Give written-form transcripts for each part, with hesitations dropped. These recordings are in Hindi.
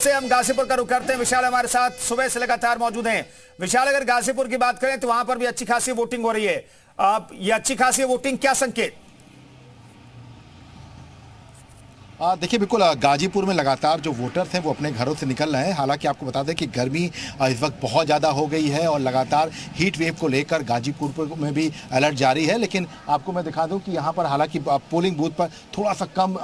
से हम गाजीपुर का रुख करते हैं। विशाल हमारे साथ सुबह से लगातार मौजूद हैं। विशाल, अगर गाजीपुर की बात करें तो वहां पर भी अच्छी खासी वोटिंग हो रही है। ये अच्छी खासी वोटिंग क्या संकेत? देखिए, बिल्कुल गाजीपुर में लगातार जो वोटर्स हैं वो अपने घरों से निकल रहे हैं। हालांकि आपको बता दें कि गर्मी इस वक्त बहुत ज़्यादा हो गई है और लगातार हीट वेव को लेकर गाजीपुर में भी अलर्ट जारी है। लेकिन आपको मैं दिखा दूं कि यहाँ पर हालांकि पोलिंग बूथ पर थोड़ा सा कम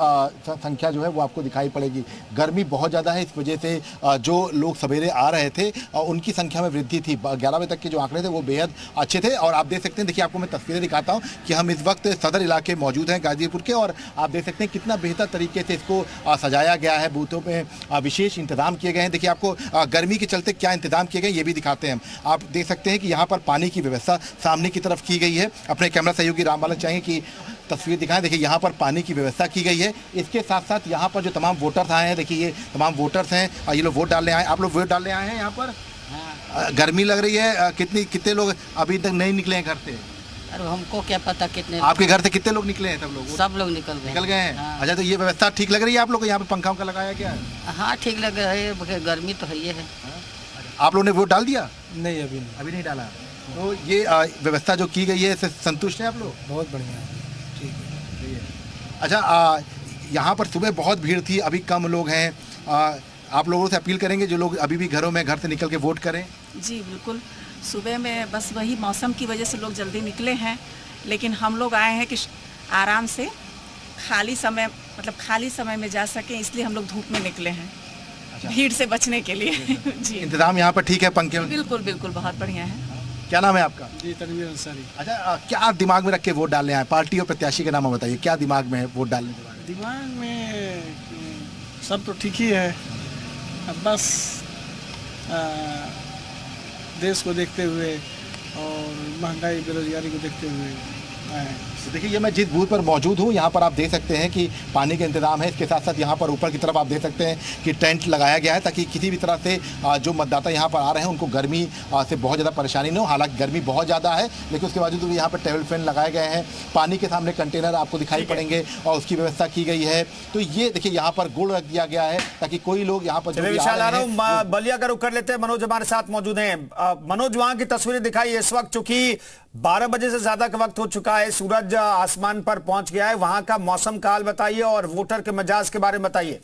संख्या जो है वो आपको दिखाई पड़ेगी। गर्मी बहुत ज़्यादा है, इस वजह से जो लोग सवेरे आ रहे थे उनकी संख्या में वृद्धि थी। 11 बजे तक के जो आंकड़े थे वो बेहद अच्छे थे। और आप देख सकते हैं, देखिए आपको मैं तस्वीरें दिखाता हूँ कि हम इस वक्त सदर इलाके मौजूद हैं गाजीपुर के, और आप देख सकते हैं कितना बेहतर तरीके से इसको सजाया गया है। बूथों में विशेष इंतजाम किए गए हैं। देखिए आपको गर्मी के चलते क्या इंतजाम किए गए ये भी दिखाते हैं हम। आप देख सकते हैं कि यहाँ पर पानी की व्यवस्था सामने की तरफ की गई है। अपने कैमरा सहयोगी रामबालक चाहेंगे कि तस्वीर दिखाएं। देखिए यहाँ पर पानी की व्यवस्था की गई है। इसके साथ साथ यहाँ पर जो तमाम वोटर्स आए हैं, देखिए ये तमाम वोटर्स हैं, ये लोग वोट डालने आए। आप लोग वोट डालने आए हैं यहाँ पर? गर्मी लग रही है, कितने लोग अभी तक नहीं निकले हैं घर से? अरे हमको क्या पता कितने। आपके घर से कितने लोग निकले हैं? सब लोग निकल गए हैं। हाँ। अच्छा, तो ये व्यवस्था ठीक लग रही है आप लोग को? यहाँ पे पंखा उंखा लगाया क्या है? हाँ ठीक लग रहा है, गर्मी तो है ही है। आप लोगों ने वोट डाल दिया? नहीं, अभी नहीं डाला। तो ये व्यवस्था जो की गई है इससे संतुष्ट हैं आप लोग? बहुत बढ़िया है, ठीक है। अच्छा, यहाँ पर सुबह बहुत भीड़ थी, अभी कम लोग हैं। आप लोगों से अपील करेंगे जो लोग अभी भी घर से निकल के वोट करें? जी बिल्कुल, सुबह में बस वही मौसम की वजह से लोग जल्दी निकले हैं, लेकिन हम लोग आए हैं कि आराम से खाली समय में जा सकें, इसलिए हम लोग धूप में निकले हैं। अच्छा। भीड़ से बचने के लिए। जी, इंतजाम यहाँ पर ठीक है पंखे? बिल्कुल बिल्कुल, बहुत बढ़िया है। क्या नाम है आपका? जी, तनवीर अंसारी। अच्छा, क्या दिमाग में रख के वोट डालने आए? पार्टी और प्रत्याशी का नाम बताइए, क्या दिमाग में है वोट डालने के बाद? दिमाग में सब तो ठीक ही है, अब बस देश को देखते हुए और महंगाई बेरोजगारी को देखते हुए आए। तो देखिए, ये मैं जिस बूथ पर मौजूद हूँ यहाँ पर आप देख सकते हैं कि पानी का इंतजाम है। इसके साथ साथ यहाँ पर ऊपर की तरफ आप देख सकते हैं कि टेंट लगाया गया है ताकि किसी भी तरह से जो मतदाता यहाँ पर आ रहे हैं उनको गर्मी से बहुत ज़्यादा परेशानी न हो। हालांकि गर्मी बहुत ज़्यादा है, लेकिन उसके बावजूद भी यहाँ पर टेबल फैन लगाए गए हैं। पानी के सामने कंटेनर आपको दिखाई पड़ेंगे और उसकी व्यवस्था की गई है। तो ये देखिए यहाँ पर गुड़ रख दिया गया है ताकि कोई लोग यहाँ पर बलिया का रुख कर लेते हैं। मनोज हमारे साथ मौजूद हैं। मनोज, वहां की तस्वीरें दिखाई इस वक्त, चूंकि 12 बजे से ज्यादा का वक्त हो चुका है, सूरज आसमान पर पहुंच गया है। वहां का मौसम का हाल बताइए और वोटर के मिजाज के बारे में बताइए।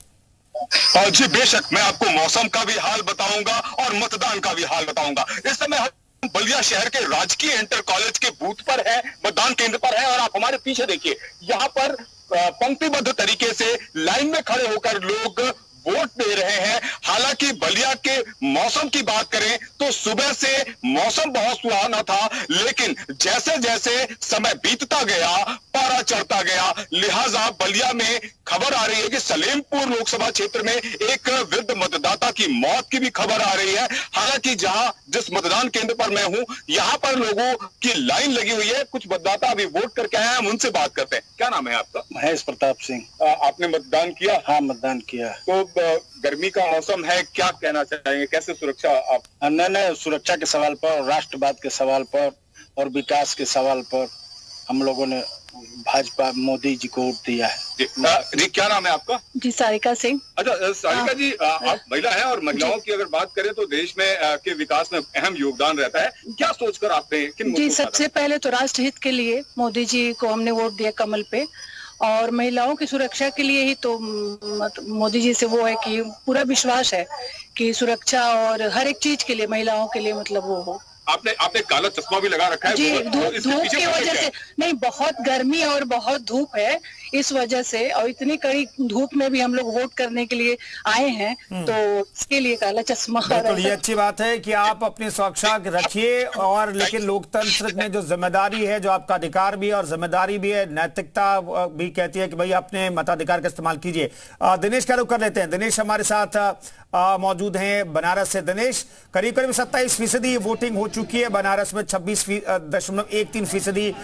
जी बेशक, मैं आपको मौसम का भी हाल बताऊंगा और मतदान का भी हाल बताऊंगा। इस समय हम बलिया शहर के राजकीय इंटर कॉलेज के बूथ पर है, मतदान केंद्र पर है, और आप हमारे पीछे देखिए, यहाँ पर पंक्तिबद्ध तरीके से लाइन में खड़े होकर लोग वोट दे रहे हैं। हालांकि बलिया के मौसम की बात करें तो सुबह से मौसम बहुत सुहाना था, लेकिन जैसे जैसे समय बीतता गया, पारा चढ़ता गया, लिहाजा बलिया में खबर आ रही है कि सलेमपुर लोकसभा क्षेत्र में एक वृद्ध मतदाता की मौत की भी खबर आ रही है। हालांकि जिस मतदान केंद्र पर मैं हूं, यहाँ पर लोगों की लाइन लगी हुई है। कुछ मतदाता अभी वोट करके आए हैं, हम उनसे बात करते हैं। क्या नाम है आपका? महेश प्रताप सिंह। आपने मतदान किया? हाँ, मतदान किया। तो गर्मी का मौसम है, क्या कहना चाहेंगे, कैसे सुरक्षा आप? नहीं, सुरक्षा के सवाल पर, राष्ट्रवाद के सवाल पर और विकास के सवाल पर हम लोगों ने भाजपा मोदी जी को वोट दिया है। जी, क्या नाम है आपका? जी, सारिका सिंह। अच्छा सारिका जी, आप महिला हैं और महिलाओं की अगर बात करें तो देश में के विकास में अहम योगदान रहता है। क्या सोचकर आपने जी, सबसे पहले तो राष्ट्र हित के लिए मोदी जी को हमने वोट दिया कमल पे, और महिलाओं की सुरक्षा के लिए ही तो मोदी जी से वो है कि पूरा विश्वास है कि सुरक्षा और हर एक चीज के लिए महिलाओं के लिए मतलब वो हो। आपने काला चश्मा भी लगा रखा है जी, धूप की वजह से नहीं, बहुत गर्मी और बहुत धूप है, इस वजह से, और इतनी कड़ी धूप में भी हम लोग वोट करने के लिए आए हैं, तो इसके लिए काला चश्मा। बिल्कुल, ये अच्छी बात है कि आप अपनी सुरक्षा रखिए, और लेकिन लोकतंत्र में जो जिम्मेदारी है, जो आपका अधिकार भी है और जिम्मेदारी भी है, नैतिकता भी कहती है कि भाई अपने मताधिकार का इस्तेमाल कीजिए। दिनेश का रुख कर लेते हैं। दिनेश हमारे साथ मौजूद हैं बनारस से। दिनेश, करीब 27% वोटिंग हो चुकी है बनारस में, 26.13%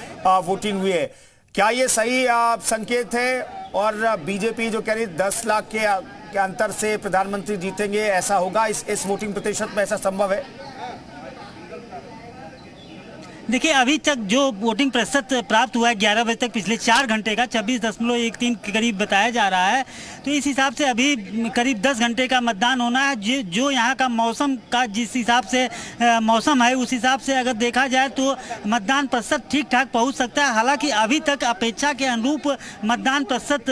वोटिंग हुई है। क्या ये सही संकेत है? और बीजेपी जो कह रही 10 लाख के अंतर से प्रधानमंत्री जीतेंगे, ऐसा होगा इस वोटिंग प्रतिशत में? ऐसा संभव है? देखिए अभी तक जो वोटिंग प्रतिशत प्राप्त हुआ है 11 बजे तक पिछले 4 घंटे का 26.13 के करीब बताया जा रहा है। तो इस हिसाब से अभी करीब 10 घंटे का मतदान होना है। जो यहाँ का मौसम का जिस हिसाब से मौसम है उस हिसाब से अगर देखा जाए तो मतदान प्रतिशत ठीक ठाक पहुँच सकता है। हालांकि अभी तक अपेक्षा के अनुरूप मतदान प्रतिशत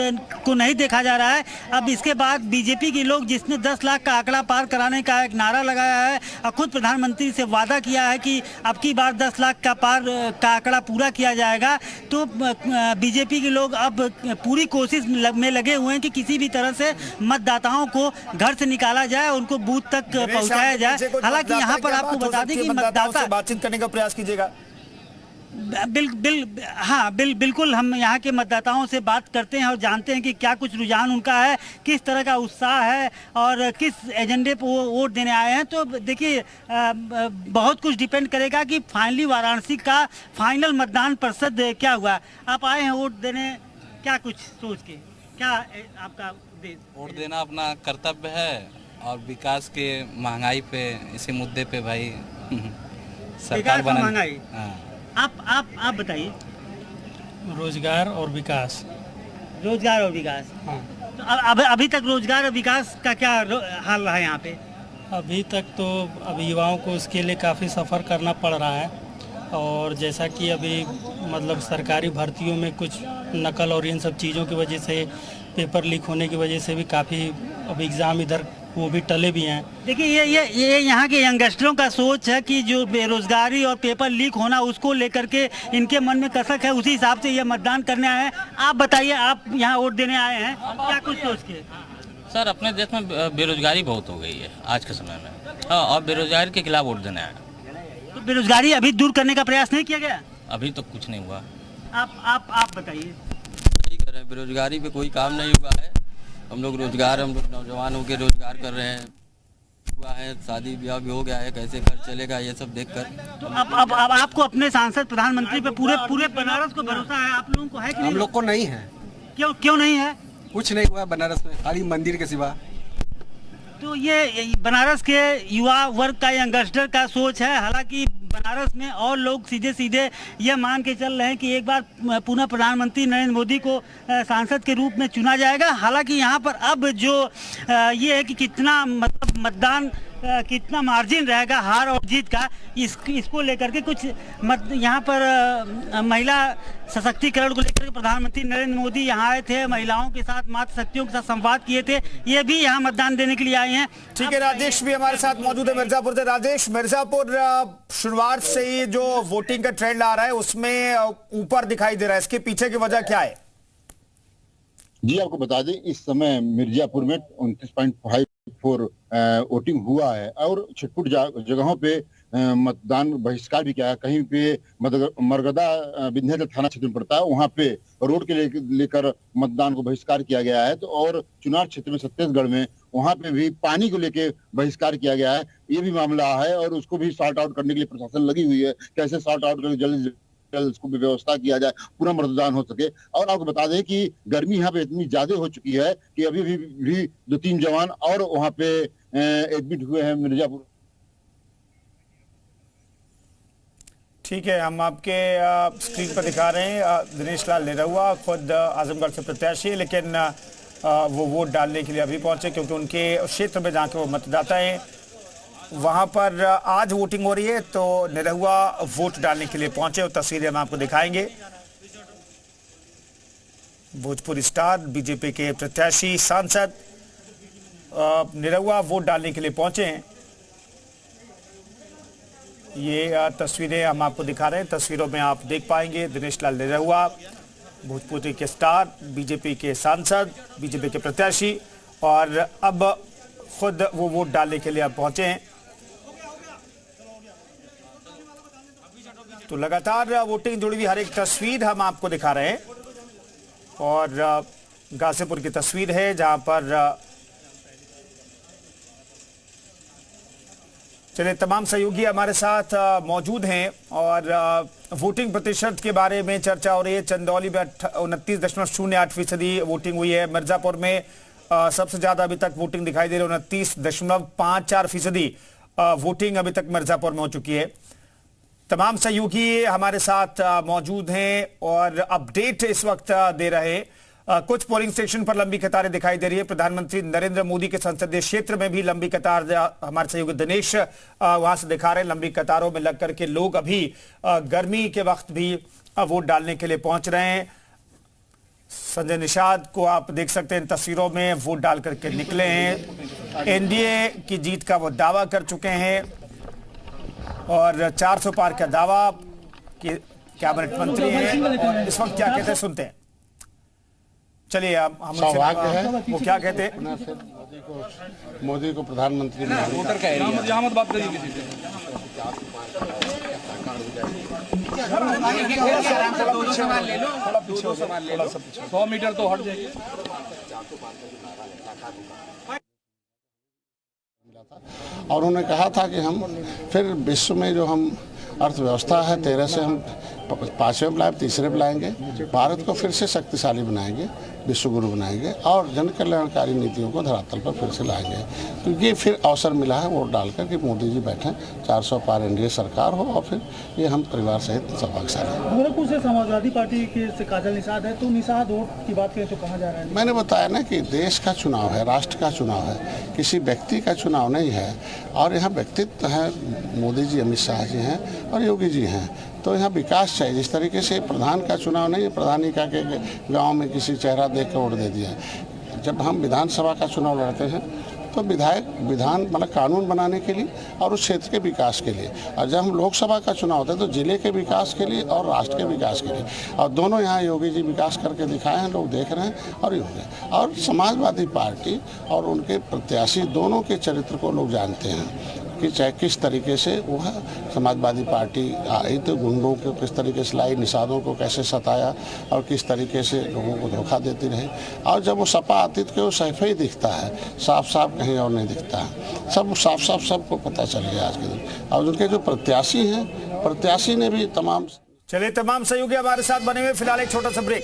को नहीं देखा जा रहा है। अब इसके बाद बीजेपी के लोग जिसने 10 लाख का आंकड़ा पार कराने का एक नारा लगाया है और खुद प्रधानमंत्री से वादा किया है कि अब की बार 10 लाख का पार का आंकड़ा पूरा किया जाएगा, तो बीजेपी के लोग अब पूरी कोशिश में लगे हुए हैं कि किसी भी तरह से मतदाताओं को घर से निकाला जाए, उनको बूथ तक पहुंचाया जाए। हालांकि यहाँ पर आपको बता दें कि मतदाता बातचीत करने का प्रयास कीजिएगा। बिल्कुल हम यहाँ के मतदाताओं से बात करते हैं और जानते हैं कि क्या कुछ रुझान उनका है, किस तरह का उत्साह है और किस एजेंडे पर वो वोट देने आए हैं। तो देखिए बहुत कुछ डिपेंड करेगा कि फाइनली वाराणसी का फाइनल मतदान प्रतिशत क्या हुआ। आप आए हैं वोट देने, क्या कुछ सोच के, क्या आपका उद्देश्य? वोट देना अपना कर्तव्य है और विकास के महंगाई पे, इसी मुद्दे पे भाई सरकार बना। महंगाई, आप बताइए। रोजगार और विकास। रोजगार और विकास, हाँ। तो अभी तक रोजगार और विकास का क्या हाल रहा है यहाँ पे? अभी तक तो अभी युवाओं को इसके लिए काफ़ी सफ़र करना पड़ रहा है और जैसा कि अभी मतलब सरकारी भर्तियों में कुछ नकल और इन सब चीज़ों की वजह से, पेपर लीक होने की वजह से भी काफ़ी अब एग्ज़ाम इधर वो भी टले भी हैं। देखिए ये यहाँ के यंगस्टरों का सोच है कि जो बेरोजगारी और पेपर लीक होना उसको लेकर के इनके मन में कसक है, उसी हिसाब से ये मतदान करने आए हैं। आप बताइए, आप यहाँ वोट देने आए हैं, क्या कुछ सोच के? सर अपने देश में बेरोजगारी बहुत हो गई है आज के समय में, और बेरोजगारी के खिलाफ वोट देने आए। तो बेरोजगारी अभी दूर करने का प्रयास नहीं किया गया? अभी तो कुछ नहीं हुआ। आप बताइए। सही कर रहे हैं, बेरोजगारी पे कोई काम नहीं हुआ है। हम लोग नौजवान होकर रोजगार कर रहे हैं, हुआ है, शादी ब्याह भी हो गया है, कैसे घर चलेगा ये सब देखकर। तो अब आपको अपने सांसद प्रधानमंत्री पे पूरे बनारस को भरोसा है, आप लोगों को है कि नहीं? हम लोग को नहीं है। क्यों नहीं है? कुछ नहीं हुआ बनारस में, खाली मंदिर के सिवा। तो ये बनारस के युवा वर्ग का, यंगस्टर का सोच है। हालांकि बनारस में और लोग सीधे ये मान के चल रहे हैं कि एक बार पुनः प्रधानमंत्री नरेंद्र मोदी को सांसद के रूप में चुना जाएगा। हालांकि यहाँ पर अब जो ये है कि कितना मतलब मतदान कितना मार्जिन रहेगा हार और जीत का, इसको लेकर के कुछ यहाँ पर महिला सशक्तिकरण को लेकर प्रधानमंत्री नरेंद्र मोदी यहाँ आए थे, महिलाओं के साथ, मातृ शक्तियों के साथ संवाद किए थे। ये भी यहाँ मतदान देने के लिए आए हैं। ठीक है, राजेश भी हमारे साथ मौजूद है मिर्जापुर से। राजेश, मिर्जापुर शुरुआत से ही जो वोटिंग का ट्रेंड आ रहा है उसमें ऊपर दिखाई दे रहा है, इसके पीछे की वजह क्या है? जी आपको बता दें, इस समय मिर्जापुर में 29.54 वोटिंग हुआ है और छिटपुट जगहों पे मतदान बहिष्कार भी किया है। कहीं पे मरगदा विंध्याचल थाना क्षेत्र में पड़ता है, वहां पे रोड के लेकर मतदान को बहिष्कार किया गया है। तो और चुनाव क्षेत्र में छत्तीसगढ़ में वहां पे भी पानी को लेकर बहिष्कार किया गया है। ये भी मामला है और उसको भी सॉर्ट आउट करने के लिए प्रशासन लगी हुई है, कैसे सॉर्ट आउट करके जल्द उसको भी व्यवस्था किया जाए, पूरा मतदान हो सके। और आपको बता दें कि गर्मी यहाँ पे इतनी ज्यादा हो चुकी है कि अभी भी 2-3 जवान और वहां पे एडमिट हुए हैं मिर्जापुर। ठीक है, हम आपके स्क्रीन पर दिखा रहे हैं दिनेश लाल निरहुआ, खुद आजमगढ़ से प्रत्याशी है, लेकिन वो वोट डालने के लिए अभी पहुंचे क्योंकि उनके क्षेत्र में जहाँ के वो मतदाता हैं वहां पर आज वोटिंग हो रही है। तो निरहुआ वोट डालने के लिए पहुंचे और तस्वीरें हम आपको दिखाएंगे। भोजपुरी स्टार बीजेपी के प्रत्याशी सांसद निरहुआ वोट डालने के लिए पहुंचे हैं। ये तस्वीरें हम आपको दिखा रहे हैं। तस्वीरों में आप देख पाएंगे दिनेश लाल निरहुआ, भोजपुरी के स्टार, बीजेपी के सांसद, बीजेपी के प्रत्याशी, और अब खुद वो वोट डालने के लिए अब पहुंचे हैं। तो लगातार वोटिंग जुड़ी हुई हर एक तस्वीर हम आपको दिखा रहे हैं और गाजीपुर की तस्वीर है जहां पर चलिए तमाम सहयोगी हमारे साथ मौजूद हैं और वोटिंग प्रतिशत के बारे में चर्चा हो रही है। चंदौली में 29.08% वोटिंग हुई है। मिर्जापुर में सबसे ज्यादा अभी तक वोटिंग दिखाई दे रही है, 29.54% वोटिंग अभी तक मिर्जापुर में हो चुकी है। तमाम सहयोगी हमारे साथ मौजूद हैं और अपडेट इस वक्त दे रहे। कुछ पोलिंग स्टेशन पर लंबी कतारें दिखाई दे रही है। प्रधानमंत्री नरेंद्र मोदी के संसदीय क्षेत्र में भी लंबी कतार हमारे सहयोगी दिनेश वहां से दिखा रहे हैं। लंबी कतारों में लग करके लोग अभी गर्मी के वक्त भी वोट डालने के लिए पहुंच रहे हैं। संजय निषाद को आप देख सकते हैं इन तस्वीरों में, वोट डाल करके निकले हैं। एनडीए की जीत का वो दावा कर चुके हैं और 400 पार का दावा कि कैबिनेट मंत्री हैं और इस वक्त क्या कहते हैं सुनते हैं। चलिए हम सौभाग्य है वो क्या कहते हैं। मोदी को प्रधानमंत्री वोटर का एरिया बात करिए किसी से 100 मीटर तो हट जाएगी। और उन्होंने कहा था कि हम फिर विश्व में जो हम अर्थव्यवस्था है 13 से हम 5वें पे लाए, 3रे पे लाएंगे, भारत को फिर से शक्तिशाली बनाएंगे, विश्व गुरु बनाएंगे और जन कल्याणकारी नीतियों को धरातल पर फिर से लाएंगे। तो ये फिर अवसर मिला है वोट डालकर कि मोदी जी बैठे 400 पार एनडीए सरकार हो और फिर ये हम परिवार सहित सौभाग्यशाली। गोरखपुर से समाजवादी पार्टी के काजल निषाद है, तो निषाद वोट की बात करें तो कहाँ जा रहा है? मैंने बताया ना कि देश का चुनाव है, राष्ट्र का चुनाव है, किसी व्यक्ति का चुनाव नहीं है। और यहाँ व्यक्तित्व है, मोदी जी, अमित शाह जी हैं और योगी जी हैं। तो यहाँ विकास चाहिए। जिस तरीके से प्रधान का चुनाव नहीं है, प्रधानी का के गांव में किसी चेहरा देख कर वोट दे दिया। जब हम विधानसभा का चुनाव लड़ते हैं तो विधान मतलब कानून बनाने के लिए और उस क्षेत्र के विकास के लिए, और जब हम लोकसभा का चुनाव होता है तो जिले के विकास के लिए और राष्ट्र के विकास के लिए। और दोनों यहाँ योगी जी विकास करके दिखाए हैं, लोग देख रहे हैं। और योगी और समाजवादी पार्टी और उनके प्रत्याशी दोनों के चरित्र को लोग जानते हैं कि चाहे किस तरीके से वो है। समाजवादी पार्टी आई तो गुंडों को किस तरीके से लाई, निषादों को कैसे सताया और किस तरीके से लोगों को धोखा देती रही। और जब वो सपा आती तो वो सैफे ही दिखता है, साफ साफ कहीं और नहीं दिखता है। सब साफ साफ सबको पता चल गया आज के दिन। और उनके जो प्रत्याशी हैं, प्रत्याशी ने भी तमाम चलिए तमाम सहयोगी हमारे साथ बने हुए। फिलहाल एक छोटा सा ब्रेक।